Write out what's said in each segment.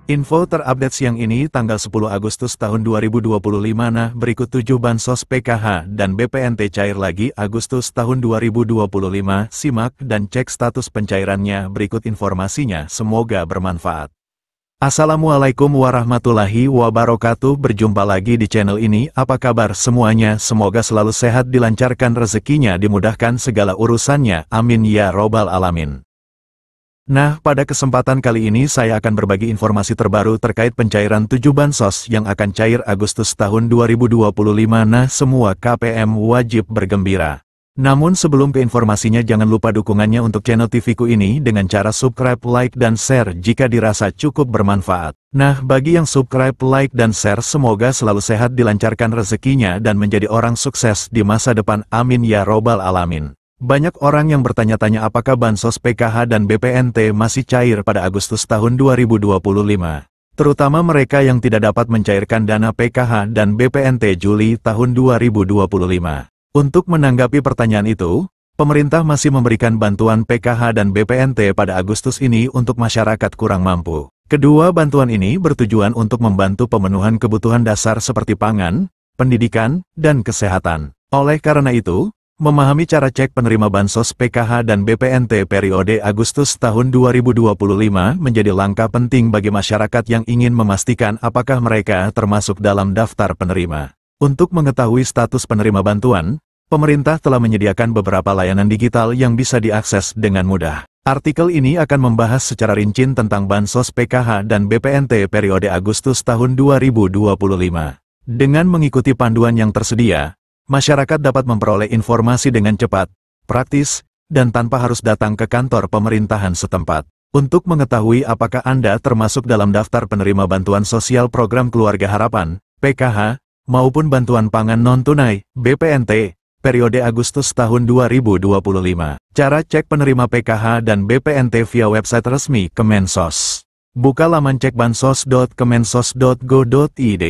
Info terupdate siang ini tanggal 10 Agustus tahun 2025. Nah, berikut 7 bansos PKH dan BPNT cair lagi Agustus tahun 2025. Simak dan cek status pencairannya, berikut informasinya, semoga bermanfaat. Assalamualaikum warahmatullahi wabarakatuh. Berjumpa lagi di channel ini. Apa kabar semuanya? Semoga selalu sehat, dilancarkan rezekinya, dimudahkan segala urusannya. Amin ya robbal alamin. Nah, pada kesempatan kali ini saya akan berbagi informasi terbaru terkait pencairan 7 bansos yang akan cair Agustus tahun 2025. Nah, semua KPM wajib bergembira. Namun sebelum ke informasinya, jangan lupa dukungannya untuk channel TV-ku ini dengan cara subscribe, like, dan share jika dirasa cukup bermanfaat. Nah, bagi yang subscribe, like, dan share, semoga selalu sehat, dilancarkan rezekinya, dan menjadi orang sukses di masa depan. Amin ya robbal alamin. Banyak orang yang bertanya-tanya apakah bansos PKH dan BPNT masih cair pada Agustus tahun 2025. Terutama mereka yang tidak dapat mencairkan dana PKH dan BPNT Juli tahun 2025. Untuk menanggapi pertanyaan itu, pemerintah masih memberikan bantuan PKH dan BPNT pada Agustus ini untuk masyarakat kurang mampu. Kedua bantuan ini bertujuan untuk membantu pemenuhan kebutuhan dasar seperti pangan, pendidikan, dan kesehatan. Oleh karena itu, memahami cara cek penerima bansos PKH dan BPNT periode Agustus tahun 2025 menjadi langkah penting bagi masyarakat yang ingin memastikan apakah mereka termasuk dalam daftar penerima. Untuk mengetahui status penerima bantuan, pemerintah telah menyediakan beberapa layanan digital yang bisa diakses dengan mudah. Artikel ini akan membahas secara rinci tentang bansos PKH dan BPNT periode Agustus tahun 2025. Dengan mengikuti panduan yang tersedia, masyarakat dapat memperoleh informasi dengan cepat, praktis, dan tanpa harus datang ke kantor pemerintahan setempat. Untuk mengetahui apakah Anda termasuk dalam daftar penerima bantuan sosial program Keluarga Harapan, PKH, maupun bantuan pangan non-tunai, BPNT, periode Agustus tahun 2025. Cara cek penerima PKH dan BPNT via website resmi Kemensos. Buka laman cekbansos.kemensos.go.id.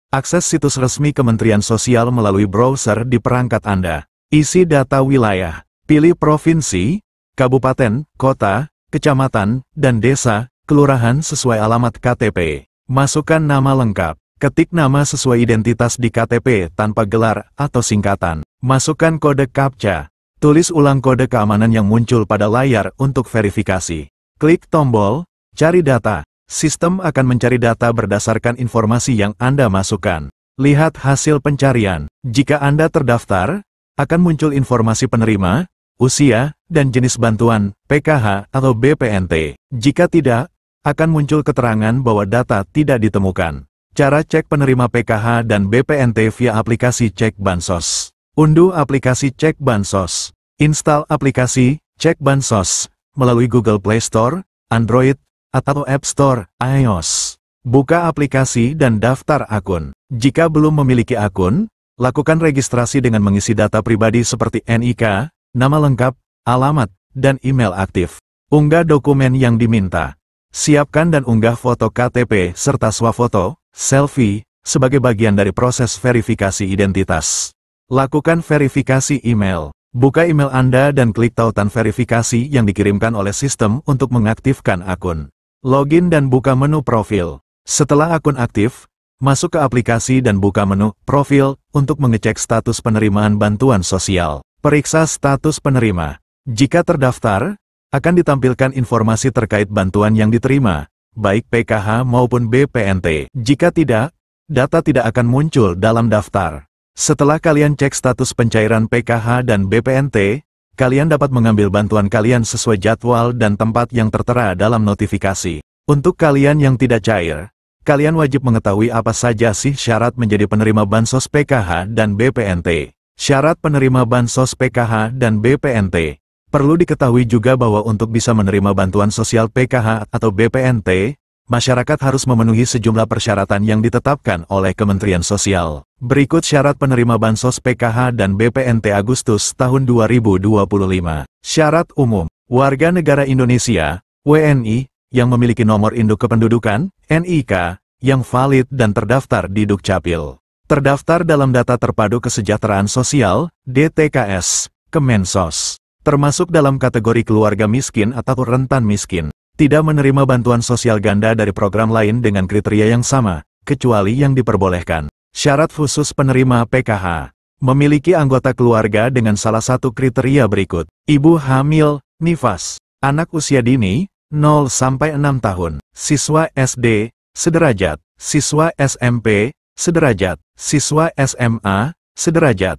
Akses situs resmi Kementerian Sosial melalui browser di perangkat Anda. Isi data wilayah. Pilih provinsi, kabupaten, kota, kecamatan, dan desa, kelurahan sesuai alamat KTP. Masukkan nama lengkap. Ketik nama sesuai identitas di KTP tanpa gelar atau singkatan. Masukkan kode CAPTCHA. Tulis ulang kode keamanan yang muncul pada layar untuk verifikasi. Klik tombol Cari Data. Sistem akan mencari data berdasarkan informasi yang Anda masukkan. Lihat hasil pencarian. Jika Anda terdaftar, akan muncul informasi penerima, usia, dan jenis bantuan, PKH atau BPNT. Jika tidak, akan muncul keterangan bahwa data tidak ditemukan. Cara cek penerima PKH dan BPNT via aplikasi Cek Bansos. Unduh aplikasi Cek Bansos. Install aplikasi Cek Bansos melalui Google Play Store, Android, atau App Store, iOS. Buka aplikasi dan daftar akun. Jika belum memiliki akun, lakukan registrasi dengan mengisi data pribadi seperti NIK, nama lengkap, alamat, dan email aktif. Unggah dokumen yang diminta. Siapkan dan unggah foto KTP serta swafoto, selfie, sebagai bagian dari proses verifikasi identitas. Lakukan verifikasi email. Buka email Anda dan klik tautan verifikasi yang dikirimkan oleh sistem untuk mengaktifkan akun. Login dan buka menu profil. Setelah akun aktif, masuk ke aplikasi dan buka menu profil untuk mengecek status penerimaan bantuan sosial. Periksa status penerima. Jika terdaftar, akan ditampilkan informasi terkait bantuan yang diterima, baik PKH maupun BPNT. Jika tidak, data tidak akan muncul dalam daftar. Setelah kalian cek status pencairan PKH dan BPNT, kalian dapat mengambil bantuan kalian sesuai jadwal dan tempat yang tertera dalam notifikasi. Untuk kalian yang tidak cair, kalian wajib mengetahui apa saja sih syarat menjadi penerima bansos PKH dan BPNT. Syarat penerima bansos PKH dan BPNT. Perlu diketahui juga bahwa untuk bisa menerima bantuan sosial PKH atau BPNT, masyarakat harus memenuhi sejumlah persyaratan yang ditetapkan oleh Kementerian Sosial. Berikut syarat penerima bansos PKH dan BPNT Agustus tahun 2025. Syarat umum. Warga negara Indonesia, WNI, yang memiliki nomor induk kependudukan, NIK, yang valid dan terdaftar di Dukcapil. Terdaftar dalam Data Terpadu Kesejahteraan Sosial, DTKS, Kemensos. Termasuk dalam kategori keluarga miskin atau rentan miskin. tidak menerima bantuan sosial ganda dari program lain dengan kriteria yang sama, kecuali yang diperbolehkan. Syarat khusus penerima PKH. Memiliki anggota keluarga dengan salah satu kriteria berikut. Ibu hamil, nifas. Anak usia dini, 0-6 tahun. Siswa SD, sederajat. Siswa SMP, sederajat. Siswa SMA, sederajat.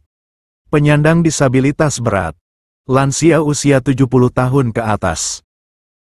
Penyandang disabilitas berat. Lansia usia 70 tahun ke atas.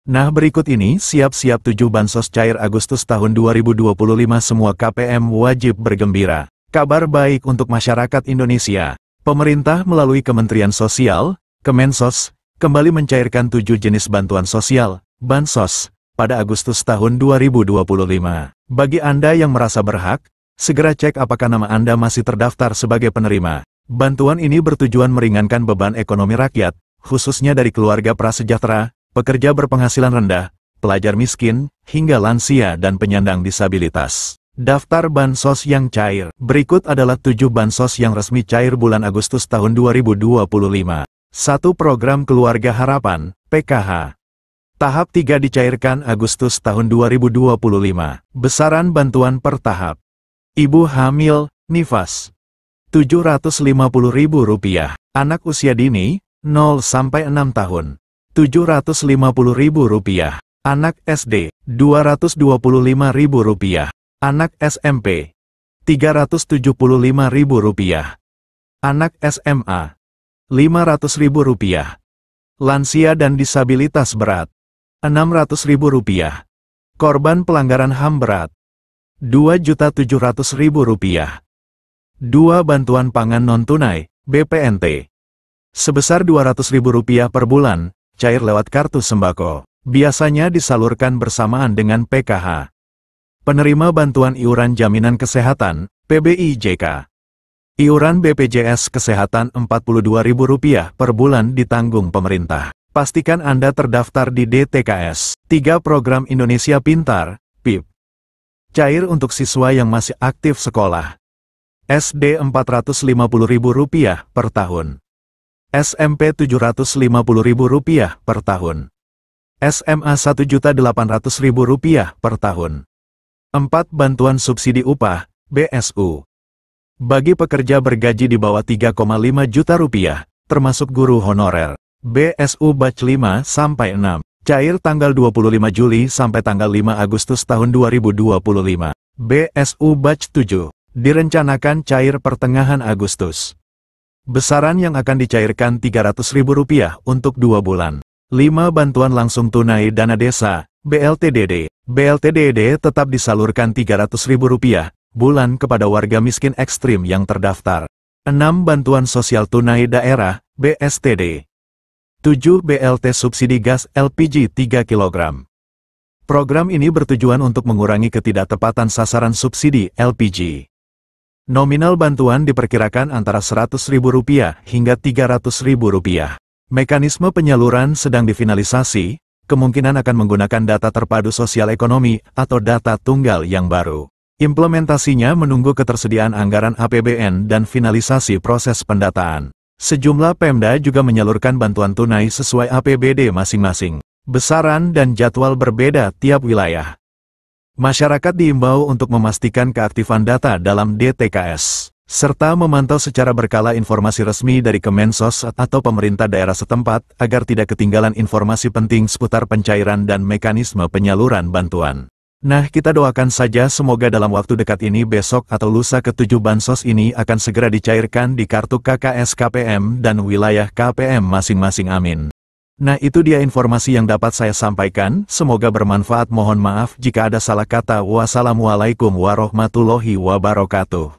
Nah, berikut ini siap-siap 7 bansos cair Agustus tahun 2025. Semua KPM wajib bergembira. Kabar baik untuk masyarakat Indonesia. Pemerintah melalui Kementerian Sosial, Kemensos, kembali mencairkan 7 jenis bantuan sosial, bansos, pada Agustus tahun 2025. Bagi Anda yang merasa berhak, segera cek apakah nama Anda masih terdaftar sebagai penerima. Bantuan ini bertujuan meringankan beban ekonomi rakyat, khususnya dari keluarga prasejahtera, pekerja berpenghasilan rendah, pelajar miskin, hingga lansia dan penyandang disabilitas. Daftar bansos yang cair. Berikut adalah 7 bansos yang resmi cair bulan Agustus tahun 2025. 1. Program Keluarga Harapan, PKH. Tahap 3 dicairkan Agustus tahun 2025. Besaran bantuan per tahap. Ibu hamil, nifas. Rp750.000. Anak usia dini, 0-6 tahun. Rp750.000. Anak SD, Rp225.000. Anak SMP, Rp375.000. Anak SMA, Rp500.000. Lansia dan disabilitas berat, Rp600.000. Korban pelanggaran HAM berat, Rp2.700.000. 2. Bantuan pangan non-tunai, BPNT. Sebesar Rp200.000 per bulan, cair lewat kartu sembako. Biasanya disalurkan bersamaan dengan PKH. Penerima bantuan iuran jaminan kesehatan, PBIJK. Iuran BPJS Kesehatan Rp42.000 per bulan ditanggung pemerintah. Pastikan Anda terdaftar di DTKS. 3. Program Indonesia Pintar, PIP. Cair untuk siswa yang masih aktif sekolah. SD Rp450.000 per tahun. SMP Rp750.000 per tahun. SMA Rp1.800.000 per tahun. 4. Bantuan subsidi upah, BSU. Bagi pekerja bergaji di bawah Rp3,5 juta, termasuk guru honorer. BSU Batch 5-6. Cair tanggal 25 Juli sampai tanggal 5 Agustus tahun 2025. BSU Batch 7. Direncanakan cair pertengahan Agustus. Besaran yang akan dicairkan Rp300.000 untuk 2 bulan. 5. Bantuan langsung tunai dana desa, BLTDD. BLTDD tetap disalurkan Rp300.000 bulan kepada warga miskin ekstrim yang terdaftar. 6. Bantuan sosial tunai daerah, BSTD. 7. BLT subsidi gas LPG 3 kg. Program ini bertujuan untuk mengurangi ketidaktepatan sasaran subsidi LPG. Nominal bantuan diperkirakan antara Rp100.000 hingga Rp300.000. Mekanisme penyaluran sedang difinalisasi, kemungkinan akan menggunakan data terpadu sosial ekonomi atau data tunggal yang baru. Implementasinya menunggu ketersediaan anggaran APBN dan finalisasi proses pendataan. Sejumlah Pemda juga menyalurkan bantuan tunai sesuai APBD masing-masing. Besaran dan jadwal berbeda tiap wilayah. Masyarakat diimbau untuk memastikan keaktifan data dalam DTKS, serta memantau secara berkala informasi resmi dari Kemensos atau pemerintah daerah setempat agar tidak ketinggalan informasi penting seputar pencairan dan mekanisme penyaluran bantuan. Nah, kita doakan saja semoga dalam waktu dekat ini besok atau lusa ke-7 bansos ini akan segera dicairkan di kartu KKS KPM dan wilayah KPM masing-masing, amin. Nah, itu dia informasi yang dapat saya sampaikan, semoga bermanfaat. Mohon maaf jika ada salah kata. Wassalamualaikum warahmatullahi wabarakatuh.